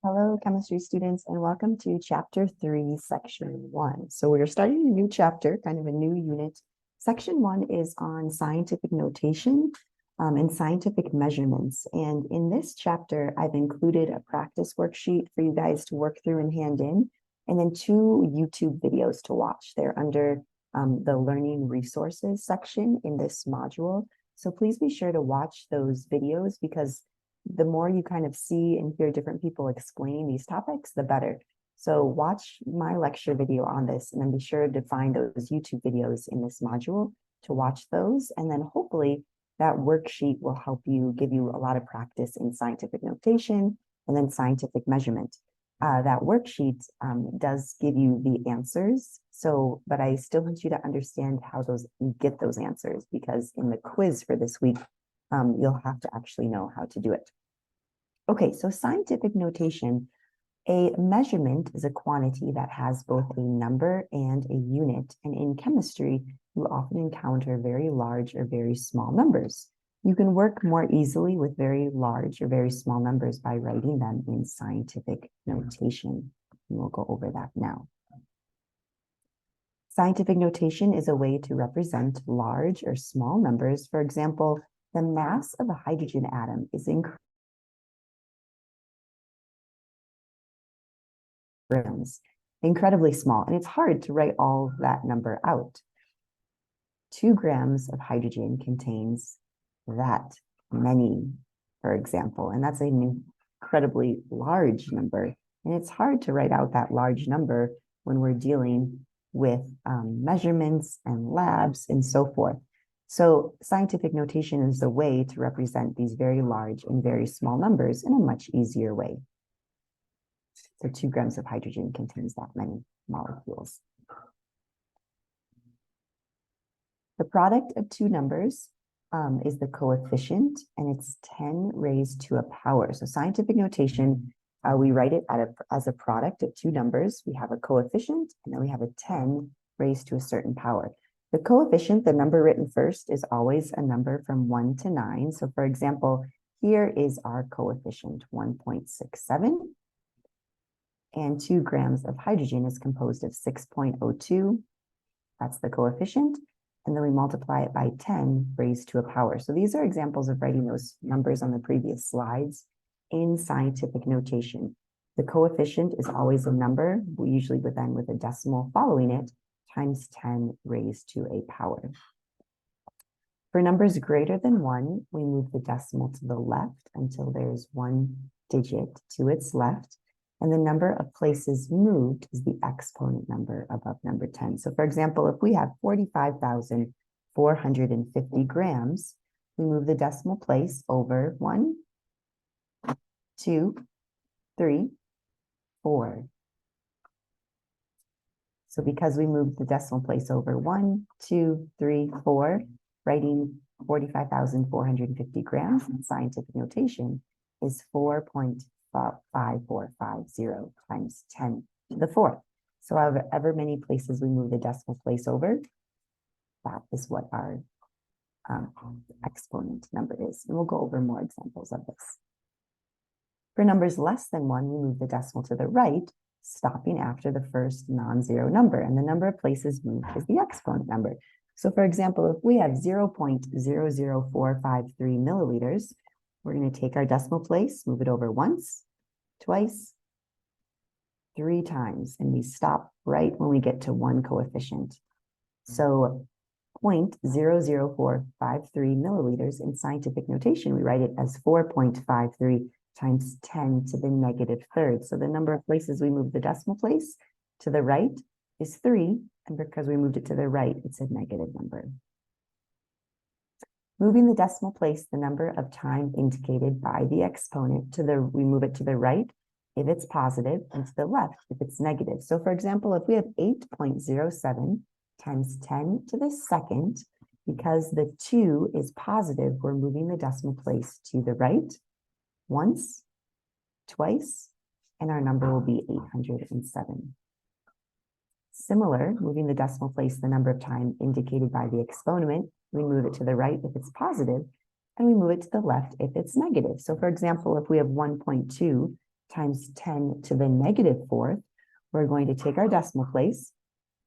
Hello, chemistry students, and welcome to Chapter 3, Section 1. So we're starting a new chapter, kind of a new unit. Section 1 is on scientific notation and scientific measurements. And in this chapter, I've included a practice worksheet for you guys to work through and hand in, and then 2 YouTube videos to watch. They're under the Learning Resources section in this module. So please be sure to watch those videos because the more you kind of see and hear different people explaining these topics, the better. So watch my lecture video on this and then be sure to find those YouTube videos in this module to watch those. And then hopefully that worksheet will help you, give you a lot of practice in scientific notation and then scientific measurement. That worksheet does give you the answers. So, but I still want you to understand how you get those answers, because in the quiz for this week, you'll have to actually know how to do it. Okay, so scientific notation. A measurement is a quantity that has both a number and a unit. And in chemistry, you often encounter very large or very small numbers. You can work more easily with very large or very small numbers by writing them in scientific notation. And we'll go over that now. Scientific notation is a way to represent large or small numbers. For example, the mass of a hydrogen atom is incredibly small, and it's hard to write all that number out. 2 grams of hydrogen contains that many, for example, and that's an incredibly large number, and it's hard to write out that large number when we're dealing with measurements and labs and so forth. So scientific notation is a way to represent these very large and very small numbers in a much easier way. So 2 grams of hydrogen contains that many molecules. The product of 2 numbers is the coefficient, and it's 10 raised to a power. So scientific notation, we write it as a product of 2 numbers. We have a coefficient, and then we have a 10 raised to a certain power. The coefficient, the number written first, is always a number from 1 to 9. So for example, here is our coefficient, 1.67. And 2 grams of hydrogen is composed of 6.02. That's the coefficient. And then we multiply it by 10 raised to a power. So these are examples of writing those numbers on the previous slides in scientific notation. The coefficient is always a number, usually with a decimal following it, times 10 raised to a power. For numbers greater than 1, we move the decimal to the left until there's 1 digit to its left. And the number of places moved is the exponent number above number 10. So for example, if we have 45,450 grams, we move the decimal place over 1, 2, 3, 4. So because we moved the decimal place over 1, 2, 3, 4, writing 45,450 grams in scientific notation is 4.5450 times 10 to the 4th. So however many places we move the decimal place over, that is what our exponent number is. And we'll go over more examples of this. For numbers less than 1, we move the decimal to the right, stopping after the first non-zero number. And the number of places moved is the exponent number. So for example, if we have 0.00453 milliliters, we're going to take our decimal place, move it over once, twice, 3 times, and we stop right when we get to 1 coefficient. So 0.00453 milliliters in scientific notation, we write it as 4.53 times 10 to the negative third. So the number of places we move the decimal place to the right is 3, and because we moved it to the right, it's a negative number. Moving the decimal place, the number of time indicated by the exponent we move it to the right if it's positive, and to the left if it's negative. So for example, if we have 8.07 times 10 to the second, because the 2 is positive, we're moving the decimal place to the right once, twice, and our number will be 807. Similar, moving the decimal place, the number of time indicated by the exponent, we move it to the right if it's positive, and we move it to the left if it's negative. So for example, if we have 1.2 times 10 to the negative fourth, we're going to take our decimal place,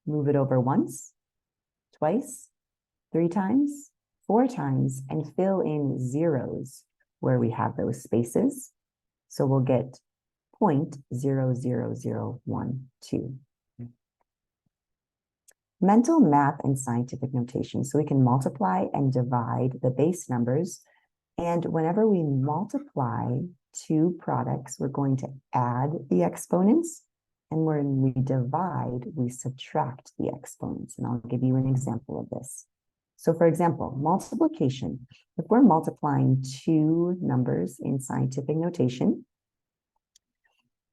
move it over once, twice, 3 times, 4 times, and fill in zeros where we have those spaces. So we'll get 0.00012. Mental math and scientific notation. So we can multiply and divide the base numbers. And whenever we multiply two products, we're going to add the exponents. And when we divide, we subtract the exponents. And I'll give you an example of this. So for example, multiplication. If we're multiplying two numbers in scientific notation,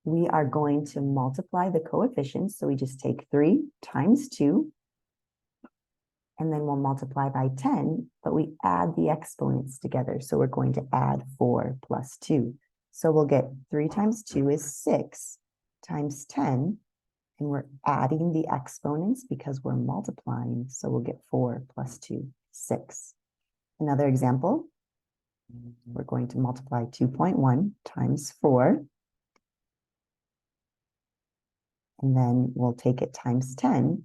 we are going to multiply the coefficients. So we just take 3 times 2, and then we'll multiply by 10, but we add the exponents together. So we're going to add 4 plus 2. So we'll get 3 times 2 is 6 times 10, and we're adding the exponents because we're multiplying. So we'll get 4 plus 2, 6. Another example, we're going to multiply 2.1 times 4. And then we'll take it times 10,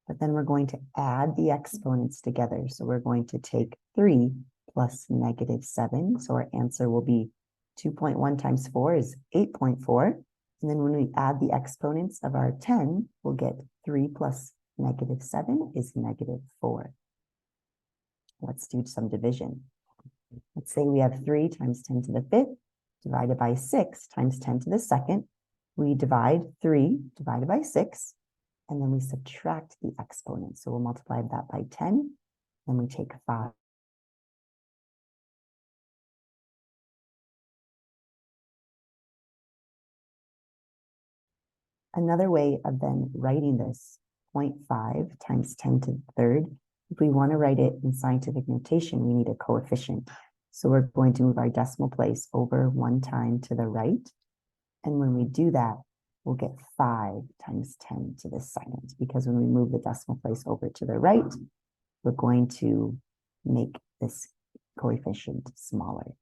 but then we're going to add the exponents together. So we're going to take 3 plus negative 7. So our answer will be 2.1 times 4 is 8.4. And then when we add the exponents of our 10, we'll get 3 plus negative 7 is negative 4. Let's do some division. Let's say we have 3 times 10 to the 5th divided by 6 times 10 to the 2nd. We divide 3 divided by 6, and then we subtract the exponent. So we'll multiply that by 10, then we take 5. Another way of then writing this, 0.5 times 10 to the 3rd, if we want to write it in scientific notation, we need a coefficient. So we're going to move our decimal place over 1 time to the right. And when we do that, we'll get 5 times 10 to the 2nd, because when we move the decimal place over to the right, we're going to make this coefficient smaller.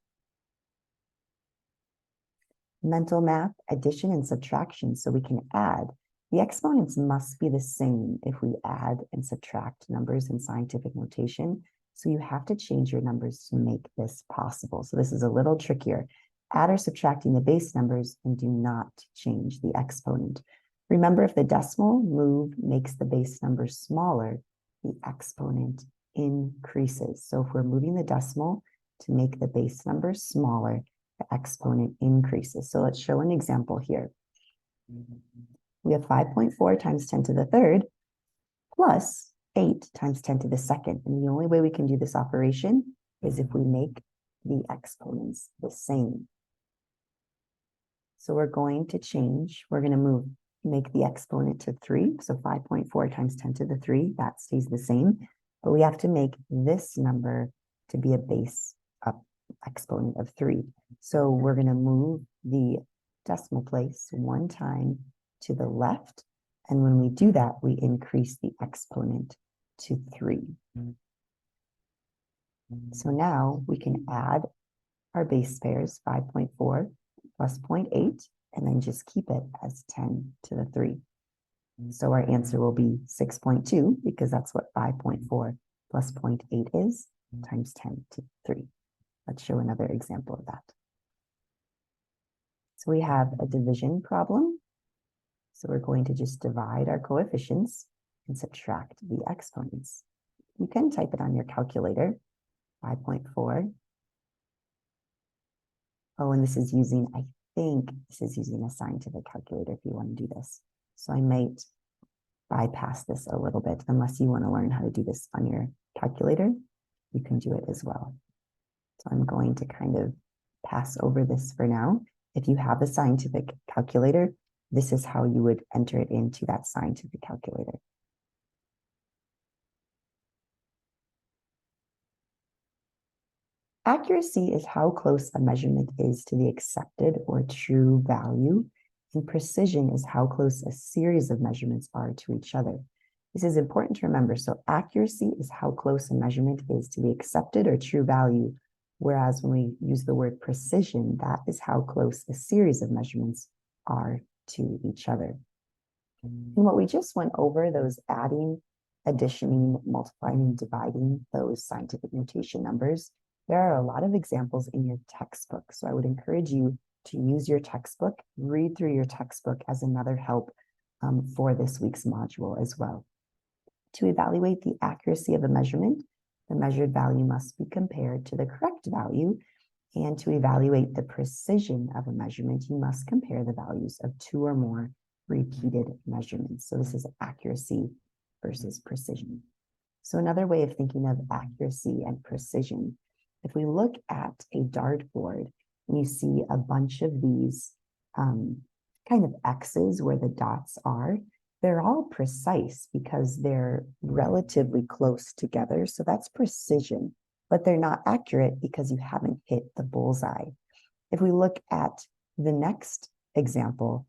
Mental math, addition and subtraction, so we can add. The exponents must be the same if we add and subtract numbers in scientific notation. So you have to change your numbers to make this possible. So this is a little trickier. Add or subtracting the base numbers and do not change the exponent. Remember, if the decimal move makes the base number smaller, the exponent increases. So if we're moving the decimal to make the base number smaller, the exponent increases. So let's show an example here. We have 5.4 times 10 to the 3rd plus 8 times 10 to the 2nd. And the only way we can do this operation is if we make the exponents the same. So we're going to change, we're going to make the exponent to 3. So 5.4 times 10 to the 3, that stays the same. But we have to make this number to be a base exponent of 3. So we're going to move the decimal place 1 time to the left. And when we do that, we increase the exponent to 3. So now we can add our base pairs, 5.4 plus 0.8, and then just keep it as 10 to the 3. So our answer will be 6.2, because that's what 5.4 plus 0.8 is, times 10 to 3. Let's show another example of that. So we have a division problem. So we're going to just divide our coefficients and subtract the exponents. You can type it on your calculator, 5.4. Oh, and this is using, I think this is using a scientific calculator if you want to do this. So I might bypass this a little bit. Unless you want to learn how to do this on your calculator, you can do it as well. So I'm going to kind of pass over this for now. If you have a scientific calculator, this is how you would enter it into that scientific calculator. Accuracy is how close a measurement is to the accepted or true value, and precision is how close a series of measurements are to each other. This is important to remember. So accuracy is how close a measurement is to the accepted or true value, Whereas when we use the word precision, that is how close a series of measurements are to each other. And what we just went over, those adding, additioning, multiplying, and dividing those scientific notation numbers, there are a lot of examples in your textbook. So I would encourage you to use your textbook, read through your textbook as another help for this week's module as well. To evaluate the accuracy of a measurement, the measured value must be compared to the correct value. And to evaluate the precision of a measurement, you must compare the values of two or more repeated measurements. So this is accuracy versus precision. So another way of thinking of accuracy and precision, if we look at a dartboard and you see a bunch of these kind of X's where the dots are, they're all precise because they're relatively close together. So that's precision, but they're not accurate because you haven't hit the bullseye. If we look at the next example,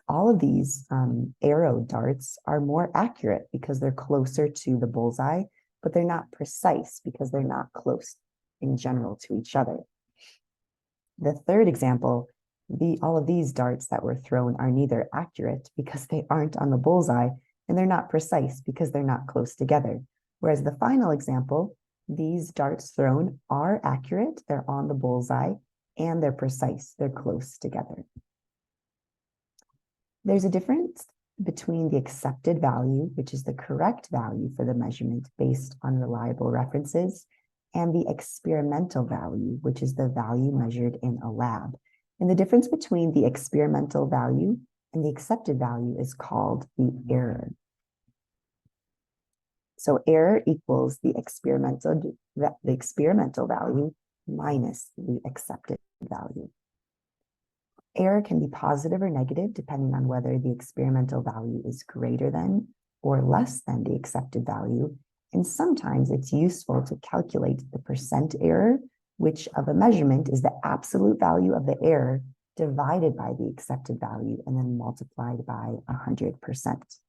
all of these arrow darts are more accurate because they're closer to the bullseye, but they're not precise because they're not close in general to each other. The third example, all of these darts that were thrown are neither accurate because they aren't on the bullseye, and they're not precise because they're not close together. Whereas the final example, these darts thrown are accurate, they're on the bullseye, and they're precise, they're close together. There's a difference between the accepted value, which is the correct value for the measurement based on reliable references, and the experimental value, which is the value measured in a lab. And the difference between the experimental value and the accepted value is called the error. So error equals the experimental value minus the accepted value. Error can be positive or negative depending on whether the experimental value is greater than or less than the accepted value. And sometimes it's useful to calculate the percent error, which of a measurement is the absolute value of the error divided by the accepted value and then multiplied by 100%.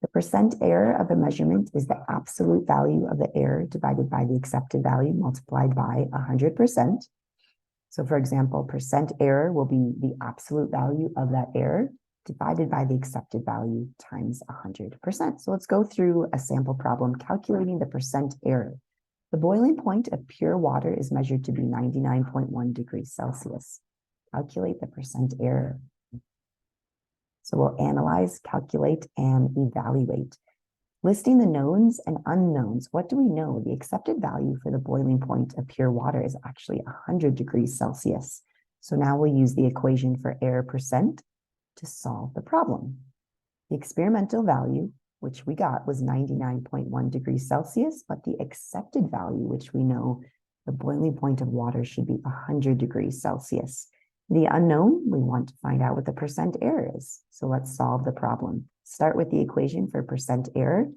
The percent error of a measurement is the absolute value of the error divided by the accepted value multiplied by 100%. So for example, percent error will be the absolute value of that error divided by the accepted value times 100%. So let's go through a sample problem calculating the percent error. The boiling point of pure water is measured to be 99.1 degrees Celsius. Calculate the percent error. So we'll analyze, calculate, and evaluate. Listing the knowns and unknowns, what do we know? The accepted value for the boiling point of pure water is actually 100 degrees Celsius. So now we'll use the equation for error percent to solve the problem. The experimental value, which we got, was 99.1 degrees Celsius, but the accepted value, which we know the boiling point of water should be 100 degrees Celsius. The unknown, we want to find out what the percent error is. So let's solve the problem. Start with the equation for percent error,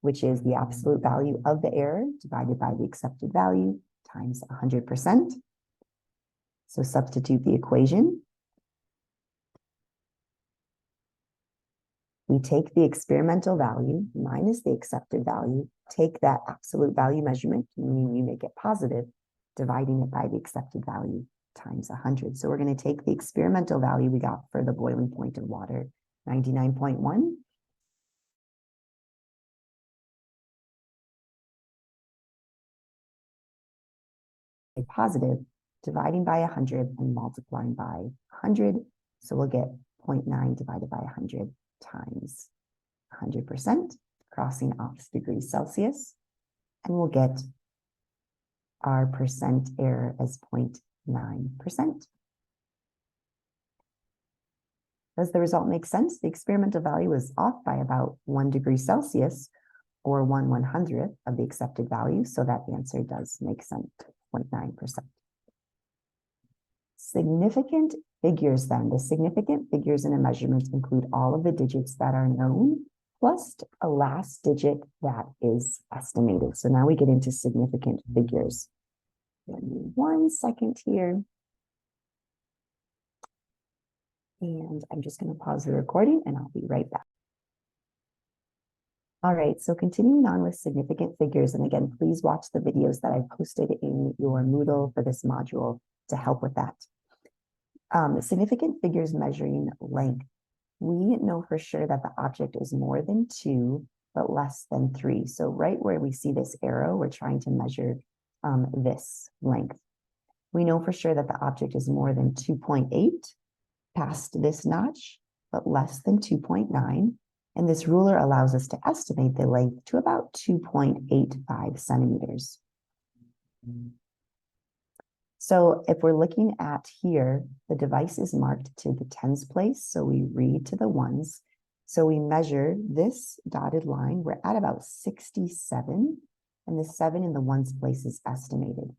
which is the absolute value of the error divided by the accepted value times 100%. So substitute the equation. We take the experimental value minus the accepted value, take that absolute value measurement, meaning we make it positive, dividing it by the accepted value times 100. So we're going to take the experimental value we got for the boiling point of water, 99.1. A positive, dividing by 100 and multiplying by 100. So we'll get 0.9 divided by 100 times 100%, crossing off degrees Celsius, and we'll get our percent error as 0.9%. Does the result make sense? The experimental value is off by about 1 degree Celsius, or 1/100th of the accepted value, so that answer does make sense, 0.9%. Significant figures then. The significant figures in a measurement include all of the digits that are known, plus a last digit that is estimated. So now we get into significant figures. Give me 1 second here. And I'm just going to pause the recording and I'll be right back. All right, so continuing on with significant figures, and again, please watch the videos that I've posted in your Moodle for this module to help with that. Significant figures measuring length. We know for sure that the object is more than 2, but less than 3. So right where we see this arrow, we're trying to measure this length. We know for sure that the object is more than 2.8 past this notch, but less than 2.9. And this ruler allows us to estimate the length to about 2.85 centimeters. So if we're looking at here, the device is marked to the tens place, so we read to the ones. So we measure this dotted line, we're at about 67, and the 7 in the ones place is estimated.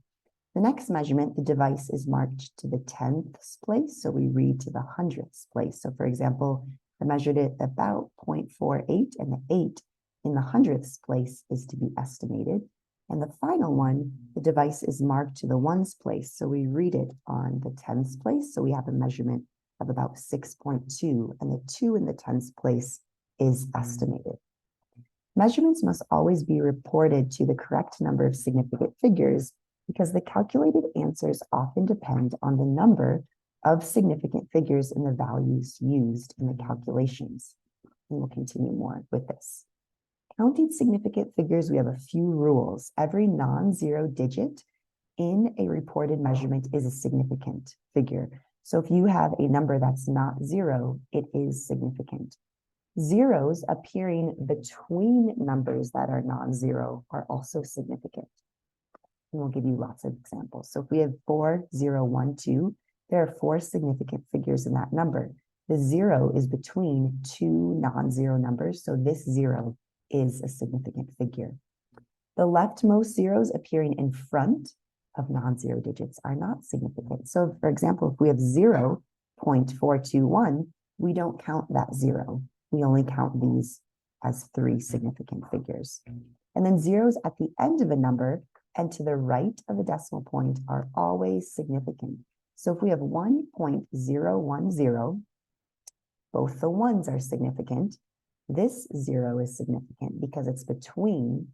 The next measurement, the device is marked to the 10th place, so we read to the 100th place. So for example, I measured it about 0.48, and the 8 in the 100th place is to be estimated. And the final one, the device is marked to the ones place, so we read it on the tens place, so we have a measurement of about 6.2, and the 2 in the tens place is estimated. Measurements must always be reported to the correct number of significant figures because the calculated answers often depend on the number of significant figures in the values used in the calculations. And we'll continue more with this. Counting significant figures, we have a few rules. Every non-zero digit in a reported measurement is a significant figure. So if you have a number that's not 0, it is significant. Zeros appearing between numbers that are non-zero are also significant. And we'll give you lots of examples. So if we have 4, 0, 1, 2, there are 4 significant figures in that number. The 0 is between 2 non-zero numbers, so this 0 is a significant figure. The leftmost zeros appearing in front of non-zero digits are not significant. So for example, if we have 0.421, we don't count that 0. We only count these as 3 significant figures. And then zeros at the end of a number and to the right of a decimal point are always significant. So if we have 1.010, both the ones are significant. This 0 is significant because it's between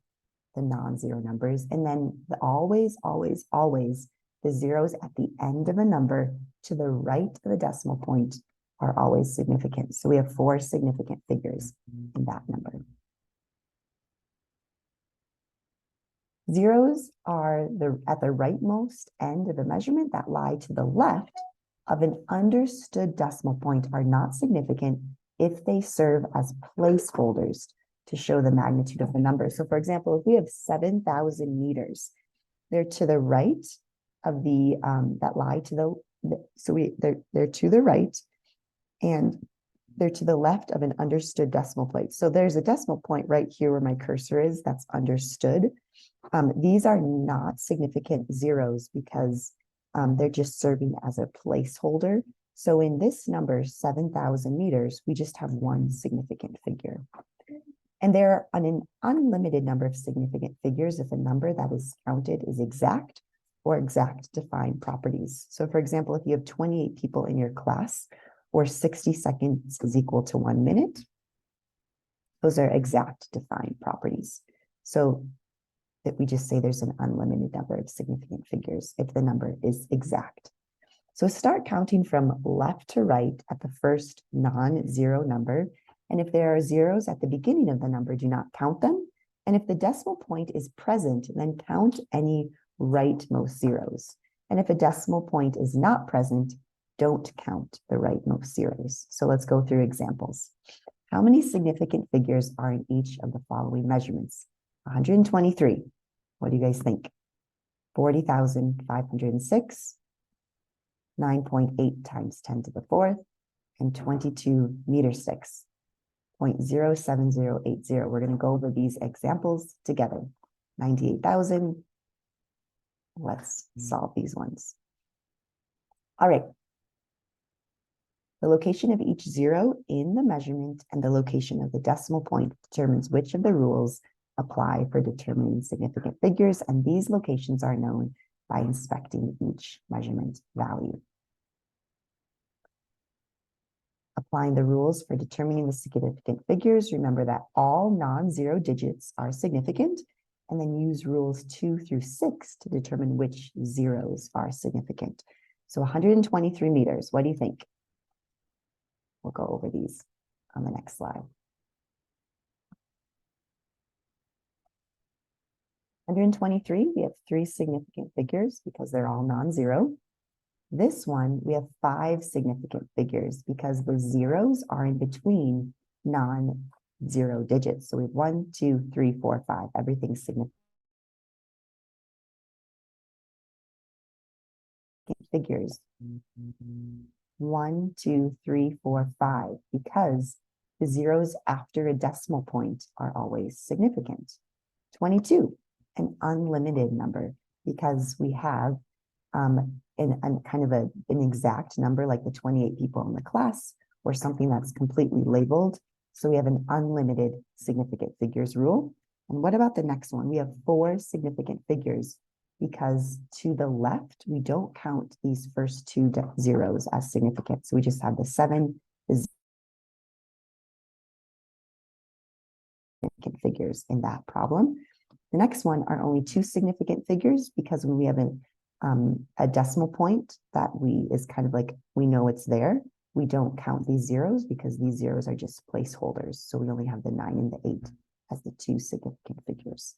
the non-zero numbers. And then always, the zeros at the end of a number to the right of the decimal point are always significant. So we have 4 significant figures in that number. Zeros are at the rightmost end of the measurement that lie to the left of an understood decimal point are not significant if they serve as placeholders to show the magnitude of the number. So for example, if we have 7,000 meters, they're to the right of the, that lie to they're to the right, and they're to the left of an understood decimal point. So there's a decimal point right here where my cursor is, that's understood. These are not significant zeros because they're just serving as a placeholder. So in this number, 7,000 meters, we just have 1 significant figure. And there are an unlimited number of significant figures if a number that is counted is exact or exact defined properties. So for example, if you have 28 people in your class, or 60 seconds is equal to 1 minute, those are exact defined properties. So that we just say there's an unlimited number of significant figures if the number is exact. So start counting from left to right at the first non-zero number. And if there are zeros at the beginning of the number, do not count them. And if the decimal point is present, then count any rightmost zeros. And if a decimal point is not present, don't count the rightmost zeros. So let's go through examples. How many significant figures are in each of the following measurements? 123. What do you guys think? 40,506, 9.8 times 10 to the 4th, and 22 meters 6, 0.07080. We're going to go over these examples together. 98,000. Let's solve these ones. All right. The location of each zero in the measurement and the location of the decimal point determines which of the rules apply for determining significant figures, and these locations are known by inspecting each measurement value. Applying the rules for determining the significant figures, remember that all non-zero digits are significant, and then use rules 2 through 6 to determine which zeros are significant. So 123 meters, what do you think? We'll go over these on the next slide. 123, we have 3 significant figures because they're all non-zero. This one, we have 5 significant figures because the zeros are in between non-zero digits. So we have 1, 2, 3, 4, 5. Everything's significant figures. 1, 2, 3, 4, 5, because the zeros after a decimal point are always significant. 22, an unlimited number, because we have kind of an exact number like the 28 people in the class or something that's completely labeled. So we have an unlimited significant figures rule. And what about the next one? We have 4 significant figures because to the left, we don't count these first 2 zeros as significant. So we just have the 7 significant figures in that problem. The next one are only 2 significant figures because when we have a decimal point that is kind of like, we know it's there, we don't count these zeros because these zeros are just placeholders. So we only have the 9 and the 8 as the 2 significant figures.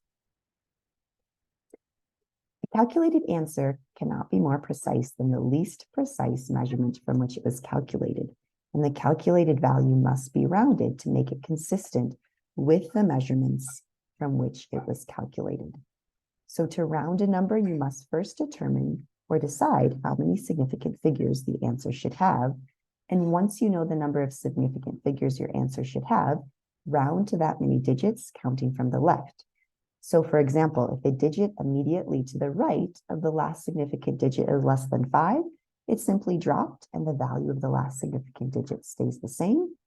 The calculated answer cannot be more precise than the least precise measurement from which it was calculated, and the calculated value must be rounded to make it consistent with the measurements from which it was calculated. So to round a number, you must first determine or decide how many significant figures the answer should have. And once you know the number of significant figures your answer should have, round to that many digits, counting from the left. So for example, if a digit immediately to the right of the last significant digit is less than 5, it's simply dropped and the value of the last significant digit stays the same.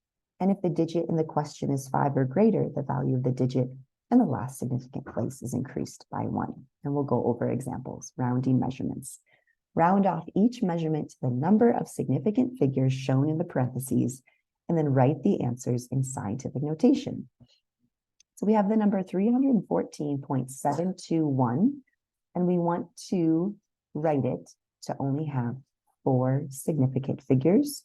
And if the digit in the question is 5 or greater, the value of the digit and the last significant place is increased by 1. And we'll go over examples, rounding measurements. Round off each measurement to the number of significant figures shown in the parentheses, and then write the answers in scientific notation. So we have the number 314.721, and we want to write it to only have 4 significant figures.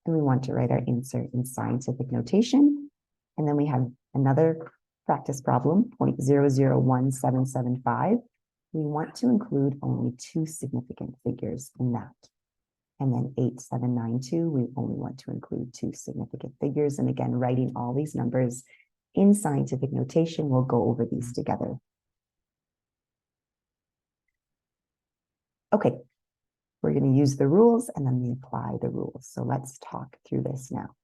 And we want to write our answer in scientific notation. And then we have another practice problem, 0.001775. We want to include only 2 significant figures in that. And then 8792, we only want to include 2 significant figures. And again, writing all these numbers in scientific notation, we'll go over these together. Okay, we're going to use the rules and then we apply the rules. So let's talk through this now.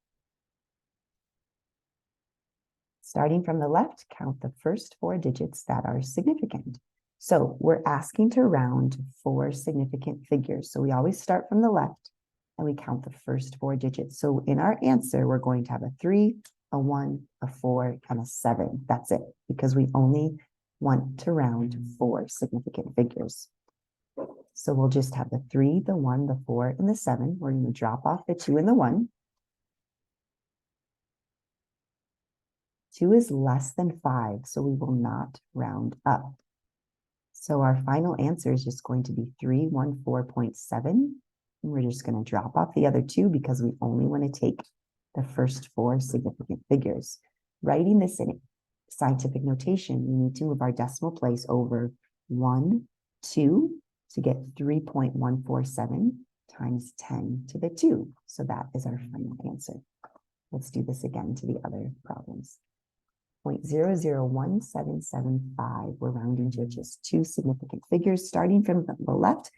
Starting from the left, count the first 4 digits that are significant. So we're asking to round 4 significant figures. So we always start from the left and we count the first 4 digits. So in our answer, we're going to have a 3, a 1, a 4, and a 7. That's it, because we only want to round 4 significant figures. So we'll just have the 3, the 1, the 4, and the 7. We're going to drop off the 2 and the 1. 2 is less than 5, so we will not round up. So our final answer is just going to be 314.7. And we're just going to drop off the other 2 because we only want to take the first 4 significant figures. Writing this in scientific notation, we need to move our decimal place over 1, 2 to get 3.147 times 10 to the 2. So that is our final answer. Let's do this again to the other problems. 0.001775. We're rounding to just 2 significant figures. Starting from the left,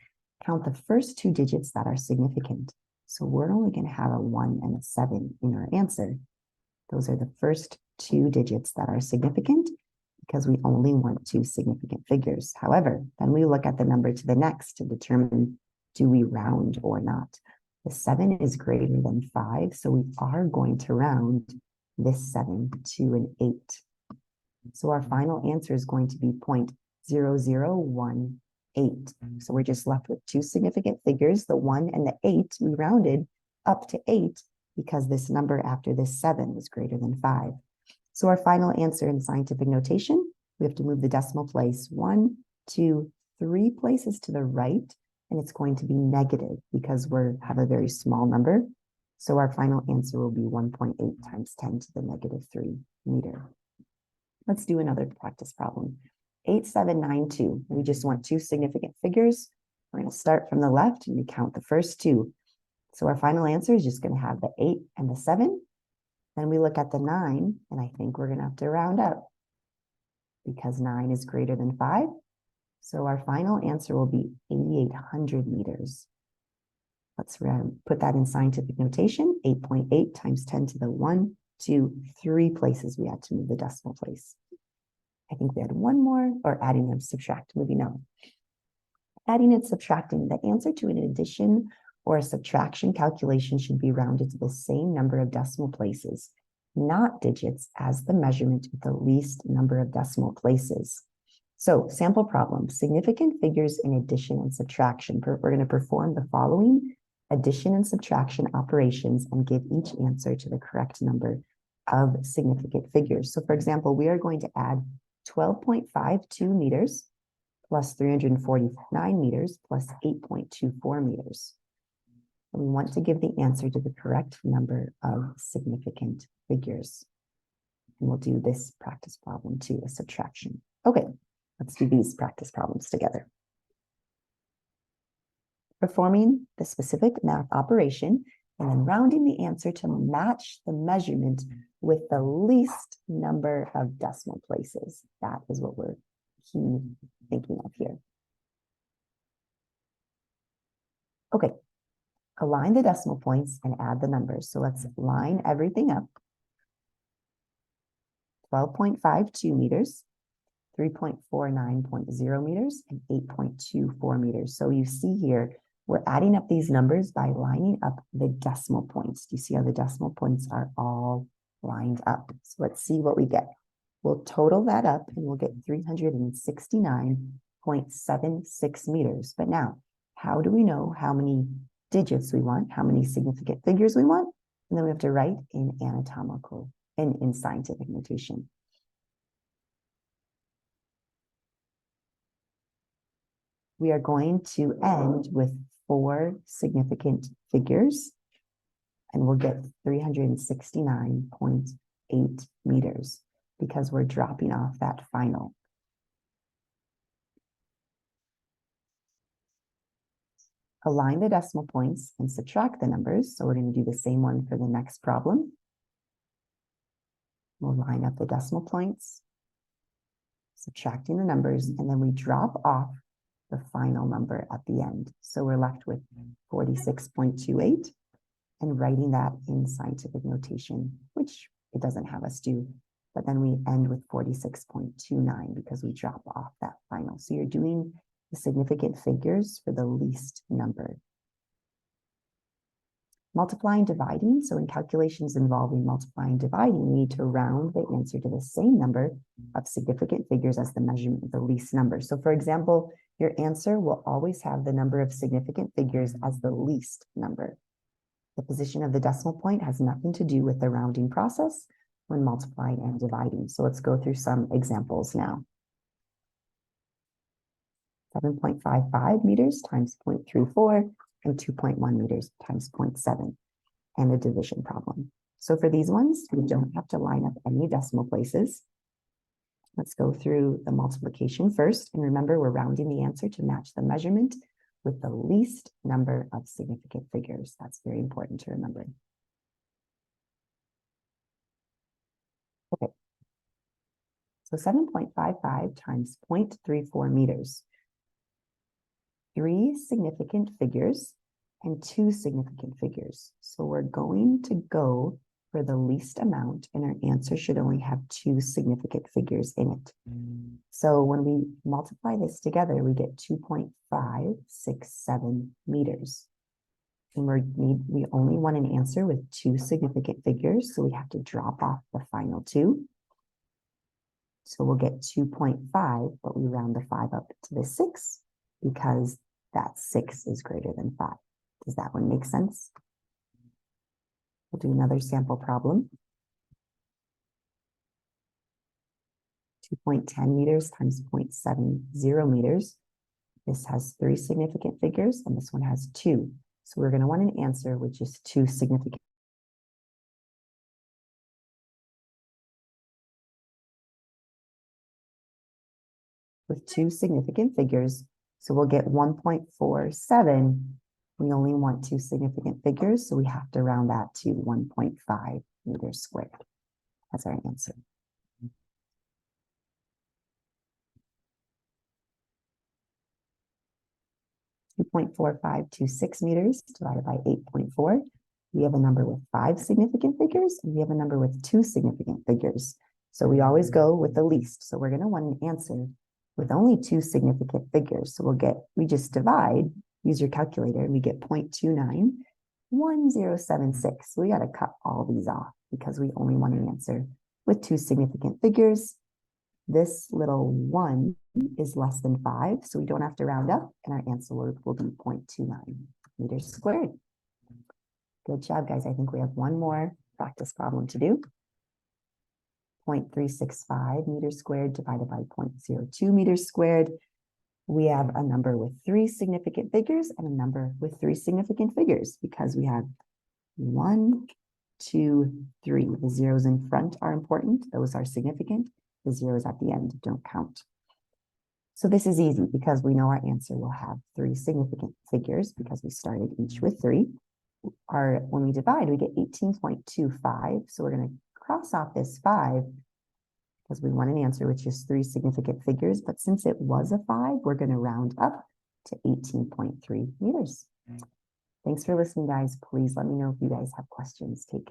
count the first 2 digits that are significant. So we're only going to have a 1 and a 7 in our answer. Those are the first 2 digits that are significant because we only want 2 significant figures. However, then we look at the number to the next to determine, do we round or not? The 7 is greater than 5, so we are going to round this 7 to an 8. So our final answer is going to be 0.0018. So we're just left with 2 significant figures, the 1 and the 8. We rounded up to 8, because this number after this 7 is greater than 5. So our final answer in scientific notation, we have to move the decimal place 1, 2, 3 places to the right, and it's going to be negative because we have a very small number. So our final answer will be 1.8 times 10 to the negative 3 meter. Let's do another practice problem. 8792. We just want 2 significant figures. We're going to start from the left and we count the first 2. So our final answer is just going to have the 8 and the 7. Then we look at the 9, and I think we're going to have to round up because 9 is greater than 5. So our final answer will be 8,800 meters. Let's put that in scientific notation. 8.8 times 10 to the 1, 2, 3 places we had to move the decimal place. I think we had one more, or adding and subtract, moving on. Adding and subtracting, the answer to an addition or a subtraction calculation should be rounded to the same number of decimal places, not digits, as the measurement with the least number of decimal places. So, sample problem, significant figures in addition and subtraction. We're going to perform the following addition and subtraction operations and give each answer to the correct number of significant figures. So, for example, we are going to add 12.52 meters plus 349 meters plus 8.24 meters. We want to give the answer to the correct number of significant figures. And we'll do this practice problem too, a subtraction. Okay, let's do these practice problems together. Performing the specific math operation and then rounding the answer to match the measurement with the least number of decimal places. That is what we're thinking of here. Okay. Align the decimal points and add the numbers. So let's line everything up. 12.52 meters, 3.49.0 meters, and 8.24 meters. So you see here, we're adding up these numbers by lining up the decimal points. Do you see how the decimal points are all lined up? So let's see what we get. We'll total that up and we'll get 369.76 meters. But now, how do we know how many digits we want, how many significant figures we want? And then we have to write in anatomical and in scientific notation. We are going to end with 4 significant figures, and we'll get 369.8 meters because we're dropping off that final. Align the decimal points and subtract the numbers. So we're going to do the same one for the next problem. We'll line up the decimal points, subtracting the numbers, and then we drop off the final number at the end. So we're left with 46.28 and writing that in scientific notation, which it doesn't have us do. But then we end with 46.29 because we drop off that final. So you're doing the significant figures for the least number. Multiplying, dividing. So in calculations involving multiplying, dividing, we need to round the answer to the same number of significant figures as the measurement of the least number. So for example, your answer will always have the number of significant figures as the least number. The position of the decimal point has nothing to do with the rounding process when multiplying and dividing. So let's go through some examples now. 7.55 meters times 0.34 and 2.1 meters times 0.7 and a division problem. So for these ones, we don't have to line up any decimal places. Let's go through the multiplication first. And remember, we're rounding the answer to match the measurement with the least number of significant figures. That's very important to remember. Okay. So 7.55 times 0.34 meters. 3 significant figures and 2 significant figures. So we're going to go for the least amount, and our answer should only have 2 significant figures in it. So when we multiply this together, we get 2.567 meters. And we only want an answer with 2 significant figures, so we have to drop off the final 2. So we'll get 2.5, but we round the 5 up to the 6 because that 6 is greater than 5. Does that one make sense? We'll do another sample problem. 2.10 meters times 0.70 meters. This has 3 significant figures, and this one has 2. So we're going to want an answer which is 2 significant. With 2 significant figures, so we'll get 1.47. We only want 2 significant figures, so we have to round that to 1.5 meters squared. That's our answer. .4526 meters divided by 8.4. We have a number with 5 significant figures, and we have a number with 2 significant figures. So we always go with the least. So we're going to want an answer with only 2 significant figures. So we just divide, use your calculator, and we get 0.291076. So we got to cut all these off because we only want an answer with 2 significant figures. This little 1 is less than 5, so we don't have to round up, and our answer will be 0.29 meters squared. Good job, guys. I think we have one more practice problem to do. 0.365 meters squared divided by 0.02 meters squared. We have a number with 3 significant figures and a number with 3 significant figures because we have 1, 2, 3. The zeros in front are important. Those are significant. The zeros at the end don't count. So this is easy because we know our answer will have 3 significant figures because we started each with 3. When we divide, we get 18.25. So we're going to cross off this 5 because we want an answer which is 3 significant figures. But since it was a 5, we're going to round up to 18.3 meters. Thanks for listening, guys. Please let me know if you guys have questions. Take care.